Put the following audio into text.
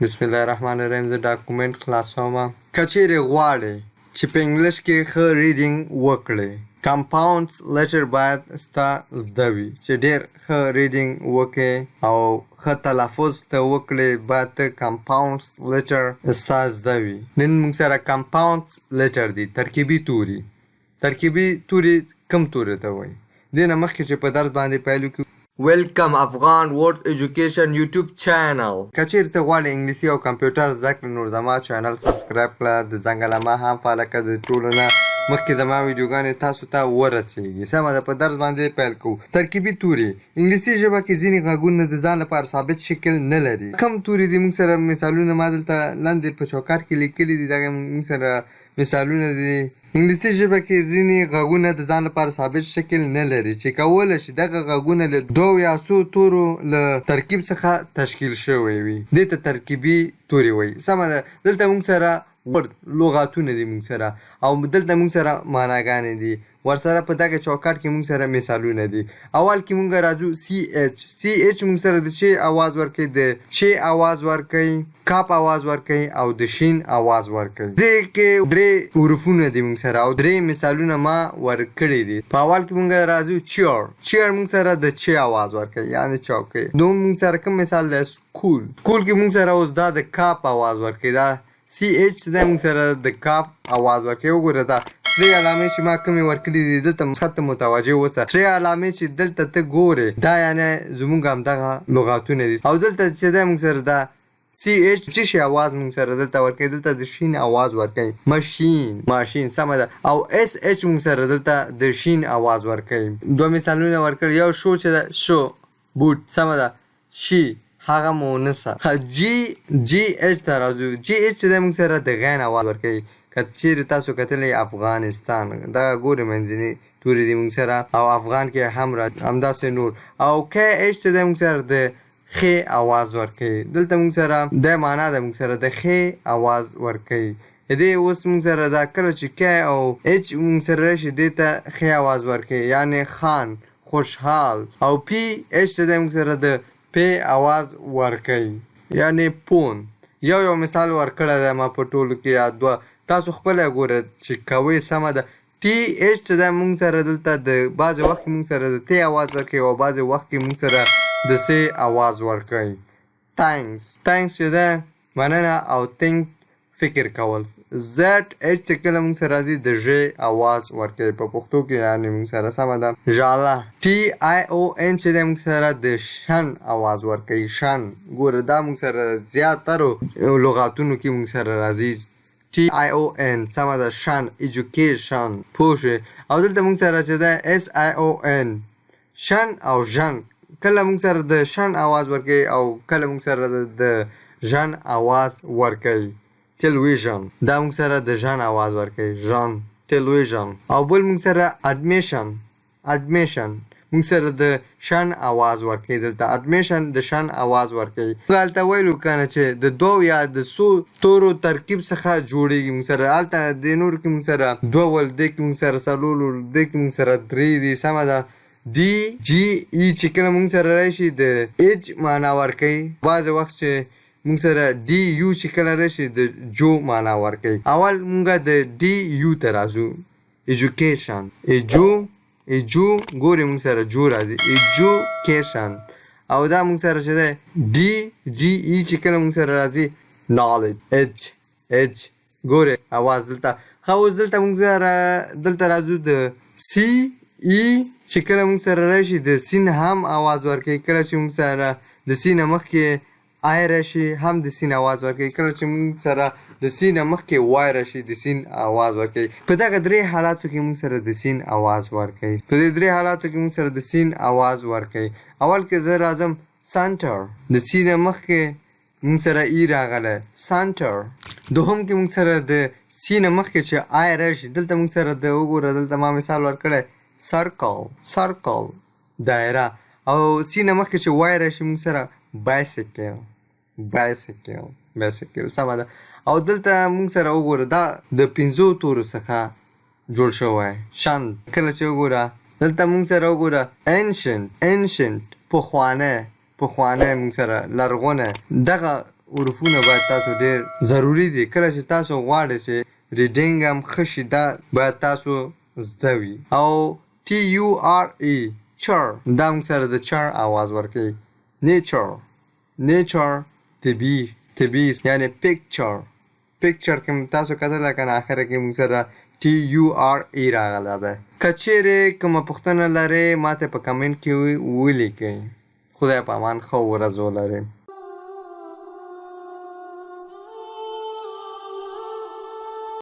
بسم الله الرحمن الرحیم. زه ډاکومنټ خلاصوم. که چیرې غواړې چې په انګلیش کې ښه ریډینګ وکړې، کمپاونډز لیټر باید ستا زده وي. چې ډېر ښه ریډینګ وکړې او ښه تلفظ ته وکړې، باید ته کمپاونډز لیټر ستا زده وي. نن موږ سره کمپاونډز لیټر دي، ترکیبي توري. ترکیبي توري کوم توري ته وایي؟ دې نه مخکې چې په درس باندې پیل وکړو، ویلکم افغان ورډ ایجوکیشن یوټیوب چینل. که چیرې ته غواړې انګلیسي او کمپیوټر زده کړې، نو زما چینل سبسکرایب کړه، د ځنګلمه هم فالو کړه، د ټولو نه مخکې زما ویډیوګانې تاسو ته ورسیږي. سمه ده، په درس باندې پیل کوو. ترکیبي توري انګلیسي ژبه کې ځینې غږونه د ځان لپاره ثابت شکل نه لري. کوم توري دي؟ موږ سره مثالونه ما دلته لاندې په چوکاټ کې لیکلي دي. دغه موږ سره مثالونه دي. انګلیسي ژبه کې ځینې غږونه د ځان لپاره ثابت شکل نه لري، چې کولی شي دغه غږونه له 2 یا څو تورو له ترکیب څخه تشکیل شوی وي. دې ته ترکیبي توري وایي. سمه ده. دلته موږ سره ورډ لغاتونه دي موږ سره، او دلته موږ سره معناګانې دي. ورسره په دغه چوکاټ کې موږ سره مثالونه دي. اول کې موږ راځو سی ایچ موږ سره د چ اواز ورکوي، د چ اواز ورکوي، کاپ اواز ورکوي او د شین اواز ورکوي. دې کې 3 حروفونه دي موږ سره او 3 مثالونه ما ورکړي دي. په اول کې موږ راځو چیر موږ سره د چ اواز ورکوي، یعنی چوکۍ. دوم موږ سره کوم مثال دی؟ سکول کې موږ سره اوس دا د کاپ اواز ورکوي. دا سی ایچ دی موږ سره د کاپ اواز ورکوي. وګوره دا 3 علامې چې ما کومې ورکړي دي، دلته مثبت متوجه اوسه. 3 علامې چې دلته ته ګورې، دا یعنی زموږ همدغه لغاتونه دي. او دلته چې دی موږ سره دا سی ایچ چې شي اواز موږ سره دلته ورکوي، دلته د شین اواز ورکوي. ماشین سمه ده. او اس ایچ موږ سره دلته د شین اواز ورکوي. 2 مثالونه ورکړي. یو شو چې ده، شو بوټ سمه ده. شي هغه مونثه. جی ایچ ته راځو. جی ایچ چې دی موږ سره د غین اواز ورکوي. که چیرې تاسو کتلی افغانستان، دغه ګورې منځني توري دي موږ سره، او افغان کې هم همداسې نور. او که ایچ چې دی موږ سره د خې اواز ورکوي. دلته موږ سره د معنا ده موږ سره د خې اواز ورکوي. دې اوس موږ سره دا کله چې که او ایچ موږ سره راشي، دې ته خې اواز ورکوي، یعنی خان، خوشحال. او پی ایچ چې دی موږ سره د پی اواز ورکوي، یعنی پون. یو مثال ورکړی دی ما په ټولو کې، یا 2. تاسو خپله ګوره چې کوئ. سمه ده. ټي ایچ چې دی موږ سره دلته د بعضې وخت کې موږ سره د تی اواز ورکوي، او بعضې وخت کې موږ سره د سې اواز ورکوي. تانکس چې دی مننه، او تینک فکر کول. زد ایچ چې کله موږ سره راځي، د ژ اواز ورکوي په پښتو کې، یعنی موږ سره سمه ده ژاله. ټي آی او ان چې دی موږ سره د شن اواز ورکوي. شن ګوره دا موږ سره زیاترو لغاتونو کې موږ سره راځي. TION سمه ده. شن ایجوکیشن پوه شوې. او دلته موږ سره چې ده SION شن او ژن. کله موږ سره د شن اواز ورکوي او کله موږ سره د ژن اواز ورکوي. تلویزیون دا موږ سره د ژن اواز ورکوي. ژن تلویزیون. او بل موږ سره اډمیشن موږ سره د شن اواز ورکوي. دلته اډمیشن د شن اواز ورکوي. هلته ویلو کنه چې د 2 یا د 100 تورو ترکیب څخه جوړیږي. موږ سره هلته د نور کې موږ سره 2 ول، دې کې موږ سره 4 ول، دې کې موږ سره 3 دي. سمه ده. ډي جي ای چې کله موږ سره راشي، د ایج معنا ورکوي. بعضې وخت چې موږ سره ډي یو چې کله راشي، د جو معنا ورکوي. اول موږ د ډي یو ته راځو. ایجوکیشن. ایجو ګورې موږ سره جو راځي. ایجوکیشن. او دا موږ سره چې دی ډي جي ای چې کله موږ سره راځي، نالج. ایج ګورې اواز دلته. ښه، اوس دلته موږ سره دلته راځو د سی ای چې کله موږ سره راشي، د سین هم اواز ورکوي. کله چې موږ سره د سی نه مخکې آی راشي، هم د سین اواز ورکوي. کله چې موږ سره د سین نه مخکې وای راشي، د سین اواز ورکوي. په دغه 3 حالاتو کې موږ سره د سین اواز ورکوي. په دې 3 حالاتو کې موږ سره د سین اواز ورکوي. اول کې زه راځم سنټر. د سین نه مخکې موږ سره ای راغلی، سنټر. دوهم کې موږ سره د سین نه مخکې چې آی راشي، دلته موږ سره د وګوره دلته ما مثال ورکړی، سرکل دایره. او سین نه مخکې چې وای راشي، موږ سره بایسیکل سمه ده. او دلته موږ سره وګوره دا د 5 تورو څخه جوړ شوی. شن. کله چې وګوره دلته موږ سره وګوره انشنت پخوانی موږ سره لرغونه. دغه حروفونه باید تاسو ډېر ضروری دي کله چې تاسو غواړئ چې ریډینګ هم ښه شي دا باید تاسو زده وي او TURE چر دا موږ سره د چر آواز ورکوي نیچر طبیعي یعنی پکچر کې تاسو کتلی که نه اخره کې موږ سره TURE راغلی دی که چیرې کومه پوښتنه لرئ ماته په کمنټ کې ولیکئ خدای په امان ښه ورځ ولرئ